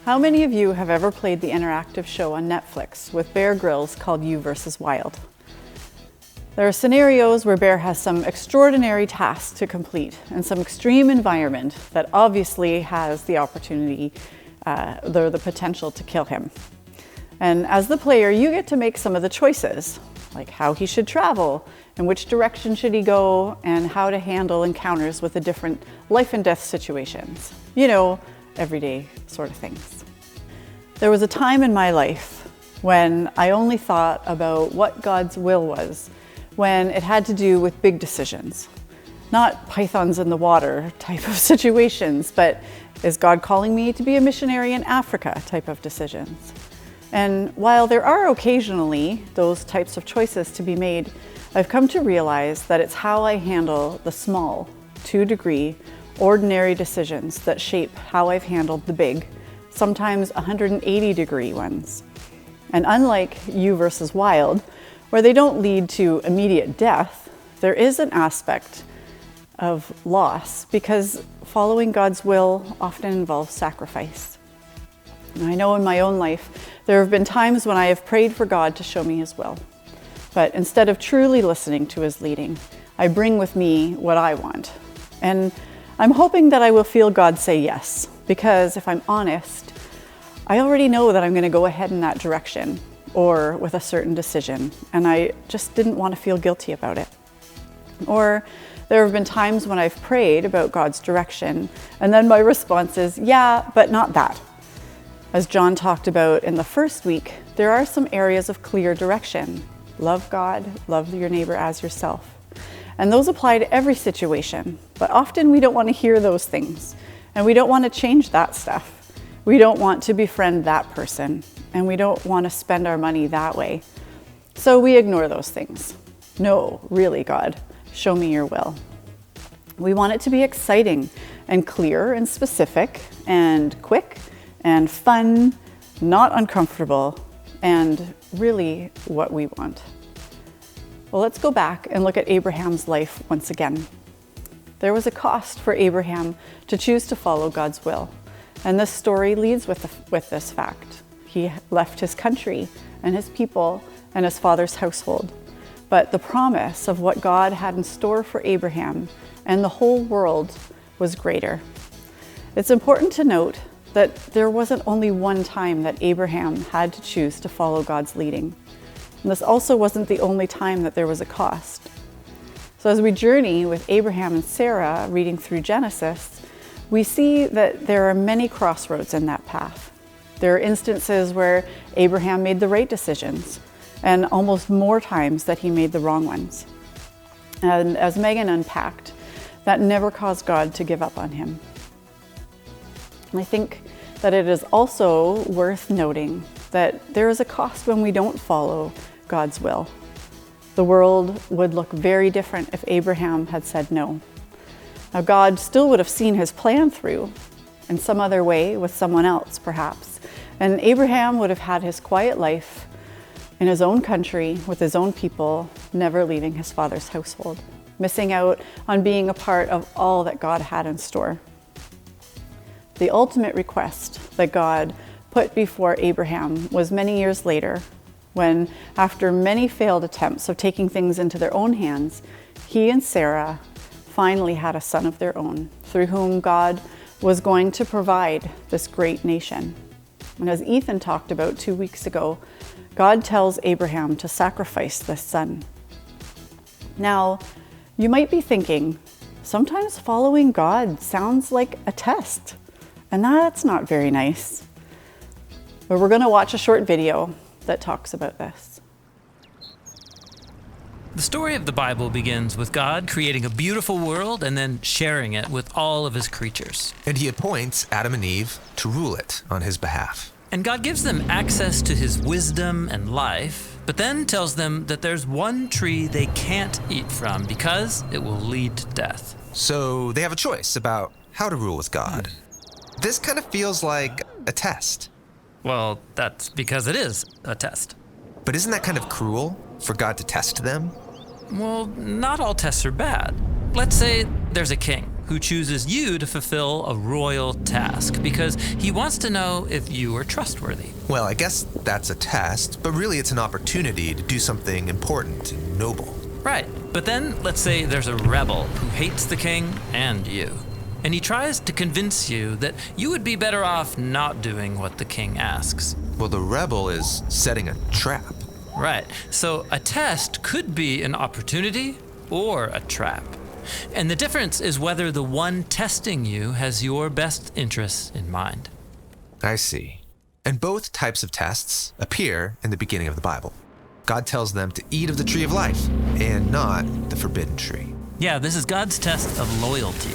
How many of you have ever played the interactive show on Netflix with Bear Grylls called You vs. Wild? There are scenarios where Bear has some extraordinary tasks to complete and some extreme environment that obviously has the opportunity, the potential to kill him. And as the player, you get to make some of the choices, like how he should travel, and which direction should he go, and how to handle encounters with the different life and death situations. You know, everyday sort of things. There was a time in my life when I only thought about what God's will was when it had to do with big decisions. Not pythons in the water type of situations, but is God calling me to be a missionary in Africa type of decisions. And while there are occasionally those types of choices to be made, I've come to realize that it's how I handle the small, 2-degree, ordinary decisions that shape how I've handled the big, sometimes 180-degree ones. And unlike You vs. Wild, where they don't lead to immediate death, there is an aspect of loss because following God's will often involves sacrifice. And I know in my own life, there have been times when I have prayed for God to show me His will. But instead of truly listening to His leading, I bring with me what I want. And I'm hoping that I will feel God say yes, because if I'm honest, I already know that I'm going to go ahead in that direction or with a certain decision, and I just didn't want to feel guilty about it. Or there have been times when I've prayed about God's direction, and then my response is, yeah, but not that. As John talked about in the first week, there are some areas of clear direction. Love God, love your neighbor as yourself. And those apply to every situation, but often we don't want to hear those things, and we don't want to change that stuff. We don't want to befriend that person, and we don't want to spend our money that way. So we ignore those things. No, really, God, show me your will. We want it to be exciting and clear and specific and quick and fun, not uncomfortable, and really what we want. Well, let's go back and look at Abraham's life once again. There was a cost for Abraham to choose to follow God's will. And this story leads with this fact. He left his country and his people and his father's household. But the promise of what God had in store for Abraham and the whole world was greater. It's important to note that there wasn't only one time that Abraham had to choose to follow God's leading. And this also wasn't the only time that there was a cost. So as we journey with Abraham and Sarah, reading through Genesis, we see that there are many crossroads in that path. There are instances where Abraham made the right decisions, and almost more times that he made the wrong ones. And as Megan unpacked, that never caused God to give up on him. And I think that it is also worth noting that there is a cost when we don't follow God's will. The world would look very different if Abraham had said no. Now, God still would have seen his plan through in some other way with someone else, perhaps. And Abraham would have had his quiet life in his own country with his own people, never leaving his father's household, missing out on being a part of all that God had in store. The ultimate request that God put before Abraham was many years later, when, after many failed attempts of taking things into their own hands, he and Sarah finally had a son of their own, through whom God was going to provide this great nation. And as Ethan talked about 2 weeks ago, God tells Abraham to sacrifice this son. Now, you might be thinking, sometimes following God sounds like a test, and that's not very nice. But we're going to watch a short video that talks about this. The story of the Bible begins with God creating a beautiful world and then sharing it with all of his creatures. And he appoints Adam and Eve to rule it on his behalf. And God gives them access to his wisdom and life, but then tells them that there's one tree they can't eat from because it will lead to death. So they have a choice about how to rule with God. This kind of feels like a test. Well, that's because it is a test. But isn't that kind of cruel for God to test them? Well, not all tests are bad. Let's say there's a king who chooses you to fulfill a royal task because he wants to know if you are trustworthy. Well, I guess that's a test, but really it's an opportunity to do something important and noble. Right, but then let's say there's a rebel who hates the king and you, and he tries to convince you that you would be better off not doing what the king asks. Well, the rebel is setting a trap. Right, so a test could be an opportunity or a trap. And the difference is whether the one testing you has your best interests in mind. I see. And both types of tests appear in the beginning of the Bible. God tells them to eat of the tree of life and not the forbidden tree. Yeah, this is God's test of loyalty.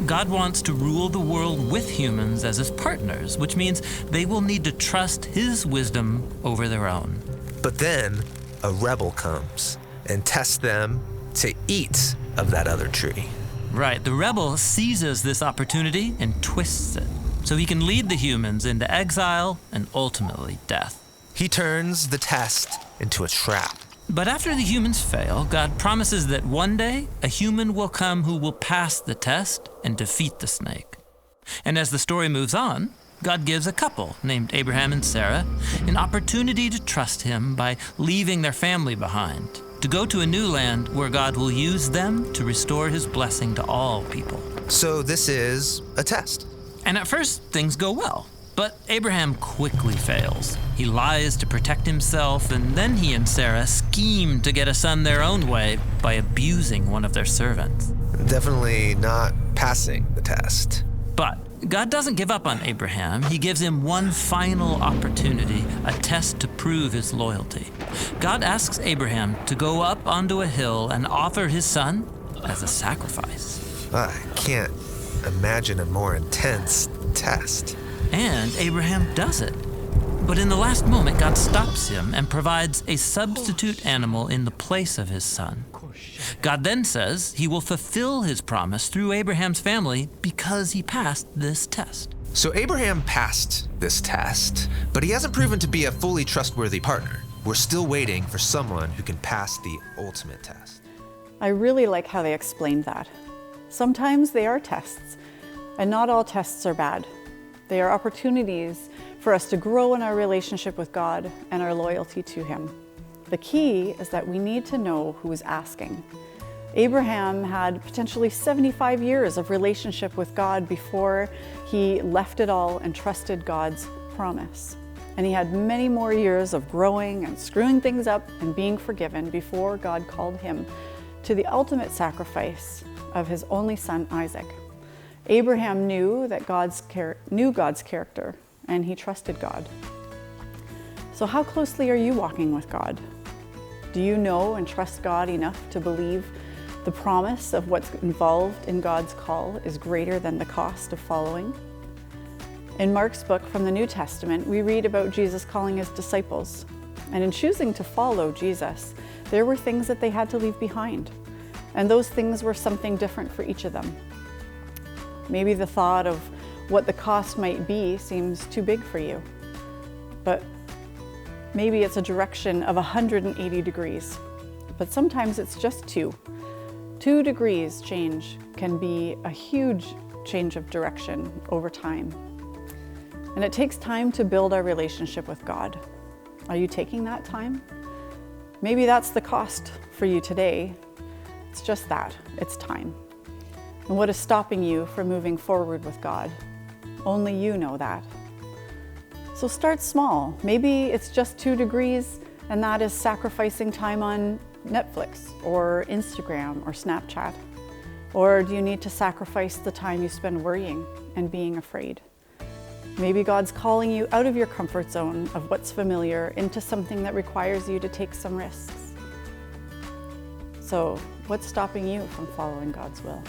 God wants to rule the world with humans as his partners, which means they will need to trust his wisdom over their own. But then a rebel comes and tests them to eat of that other tree. Right, the rebel seizes this opportunity and twists it, so he can lead the humans into exile and ultimately death. He turns the test into a trap. But after the humans fail, God promises that one day a human will come who will pass the test and defeat the snake. And as the story moves on, God gives a couple named Abraham and Sarah an opportunity to trust him by leaving their family behind, to go to a new land where God will use them to restore his blessing to all people. So this is a test. And at first, things go well. But Abraham quickly fails. He lies to protect himself, and then he and Sarah scheme to get a son their own way by abusing one of their servants. Definitely not passing the test. But God doesn't give up on Abraham. He gives him one final opportunity, a test to prove his loyalty. God asks Abraham to go up onto a hill and offer his son as a sacrifice. I can't imagine a more intense test. And Abraham does it. But in the last moment, God stops him and provides a substitute animal in the place of his son. God then says he will fulfill his promise through Abraham's family because he passed this test. So Abraham passed this test, but he hasn't proven to be a fully trustworthy partner. We're still waiting for someone who can pass the ultimate test. I really like how they explained that. Sometimes they are tests, and not all tests are bad. They are opportunities for us to grow in our relationship with God and our loyalty to him. The key is that we need to know who is asking. Abraham had potentially 75 years of relationship with God before he left it all and trusted God's promise. And he had many more years of growing and screwing things up and being forgiven before God called him to the ultimate sacrifice of his only son, Isaac. Abraham knew God's character, and he trusted God. So how closely are you walking with God? Do you know and trust God enough to believe the promise of what's involved in God's call is greater than the cost of following? In Mark's book from the New Testament, we read about Jesus calling his disciples. And in choosing to follow Jesus, there were things that they had to leave behind. And those things were something different for each of them. Maybe the thought of what the cost might be seems too big for you, but maybe it's a direction of 180 degrees, but sometimes it's just 2. 2 degrees change can be a huge change of direction over time. And it takes time to build our relationship with God. Are you taking that time? Maybe that's the cost for you today. It's just that, it's time. And what is stopping you from moving forward with God? Only you know that. So start small. Maybe it's just 2 degrees, and that is sacrificing time on Netflix or Instagram or Snapchat. Or do you need to sacrifice the time you spend worrying and being afraid? Maybe God's calling you out of your comfort zone of what's familiar into something that requires you to take some risks. So what's stopping you from following God's will?